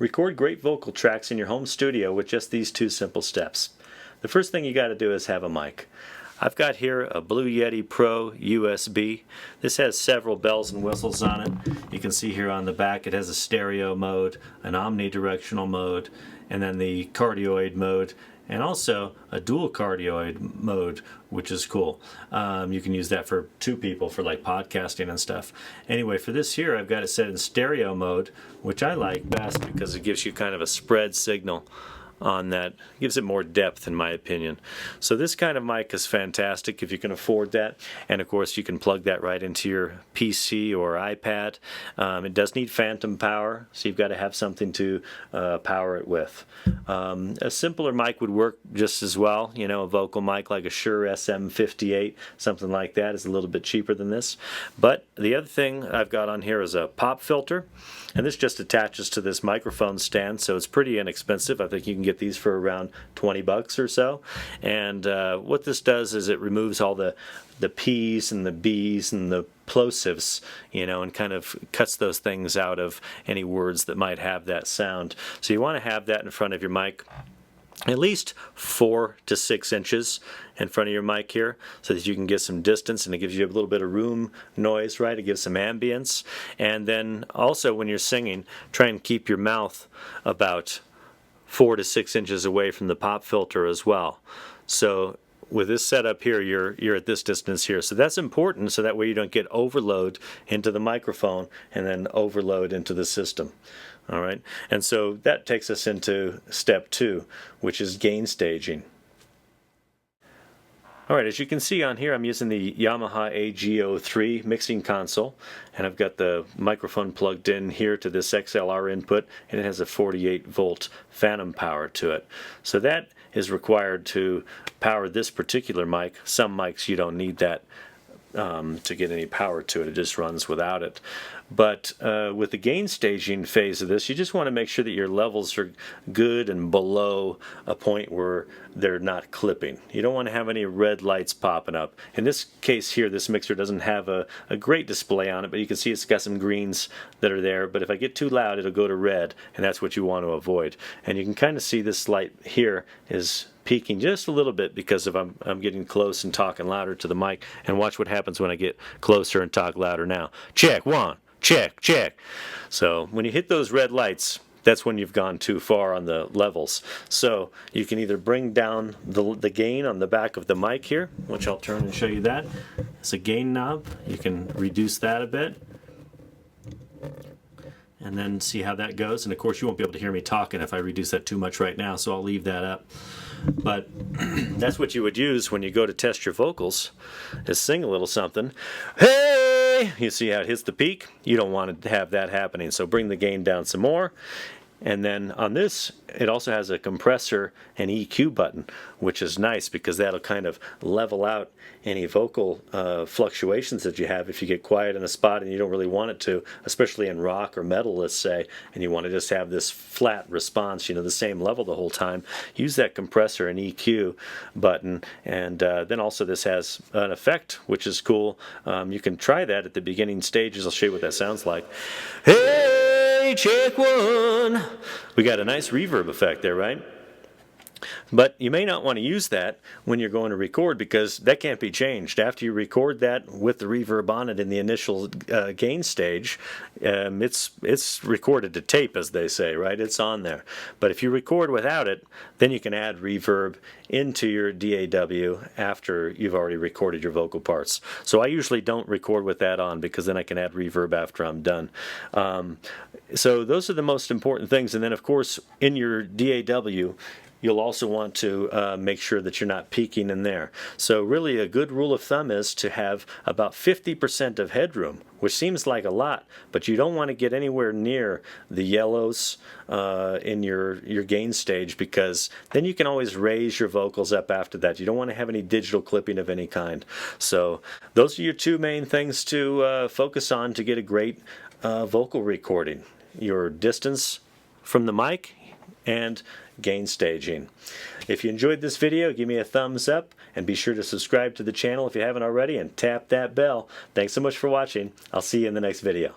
Record great vocal tracks in your home studio with just these two simple steps. The first thing you got to do is have a mic. I've got here a Blue Yeti Pro USB. This has several bells and whistles on it. You can see here on the back it has a stereo mode, an omnidirectional mode, and then the cardioid mode, and also a dual cardioid mode, which is cool. You can use that for two people for like podcasting and stuff. Anyway, for this here I've got it set in stereo mode, which I like best because it gives you kind of a spread signal on that. Gives it more depth in my opinion. So this kind of mic is fantastic if you can afford that, and of course you can plug that right into your PC or iPad. It does need phantom power, so you've got to have something to power it with. A simpler mic would work just as well, you know, a vocal mic like a Shure SM58, something like that is a little bit cheaper than this. But the other thing I've got on here is a pop filter, and this just attaches to this microphone stand, so it's pretty inexpensive. I think you can get these for around 20 bucks or so. And what this does is it removes all the P's and the B's and the plosives, you know, and kind of cuts those things out of any words that might have that sound. So you want to have that in front of your mic, at least 4 to 6 inches in front of your mic here, so that you can get some distance, and it gives you a little bit of room noise, right? It gives some ambience. And then also when you're singing, try and keep your mouth about 4 to 6 inches away from the pop filter as well. So with this setup here, you're at this distance here. So that's important, so that way you don't get overload into the microphone and then overload into the system. All right, and so that takes us into step 2, which is gain staging. Alright, as you can see on here, I'm using the Yamaha AG03 mixing console, and I've got the microphone plugged in here to this XLR input, and it has a 48 volt phantom power to it. So that is required to power this particular mic. Some mics you don't need that to get any power to it. It just runs without it. But with the gain staging phase of this, you just want to make sure that your levels are good and below a point where they're not clipping. You don't want to have any red lights popping up. In this case here, this mixer doesn't have a great display on it, but you can see it's got some greens that are there. But if I get too loud, it'll go to red, and that's what you want to avoid. And you can kind of see this light here is peaking just a little bit because of I'm getting close and talking louder to the mic. And watch what happens when I get closer and talk louder now. Check, 1, check, check. So when you hit those red lights, that's when you've gone too far on the levels. So you can either bring down the gain on the back of the mic here, which I'll turn and show you that. It's a gain knob. You can reduce that a bit, and then see how that goes. And of course you won't be able to hear me talking if I reduce that too much right now, so I'll leave that up. But that's what you would use when you go to test your vocals, is sing a little something. Hey! You see how it hits the peak? You don't want to have that happening, so bring the gain down some more. And then on this, it also has a compressor and EQ button, which is nice because that'll kind of level out any vocal fluctuations that you have if you get quiet in a spot and you don't really want it to, especially in rock or metal, let's say, and you want to just have this flat response, you know, the same level the whole time. Use that compressor and EQ button. And then also this has an effect, which is cool. You can try that at the beginning stages. I'll show you what that sounds like. Hey, check 1. We got a nice reverb effect there, right? But you may not want to use that when you're going to record, because that can't be changed. After you record that with the reverb on it in the initial gain stage, it's recorded to tape, as they say, right? It's on there. But if you record without it, then you can add reverb into your DAW after you've already recorded your vocal parts. So I usually don't record with that on, because then I can add reverb after I'm done. So those are the most important things. And then, of course, in your DAW, you'll also want to make sure that you're not peaking in there. So really a good rule of thumb is to have about 50% of headroom, which seems like a lot, but you don't want to get anywhere near the yellows in your gain stage, because then you can always raise your vocals up after that. You don't want to have any digital clipping of any kind. So those are your two main things to focus on to get a great vocal recording: your distance from the mic and gain staging. If you enjoyed this video, give me a thumbs up, and be sure to subscribe to the channel if you haven't already, and tap that bell. Thanks so much for watching. I'll see you in the next video.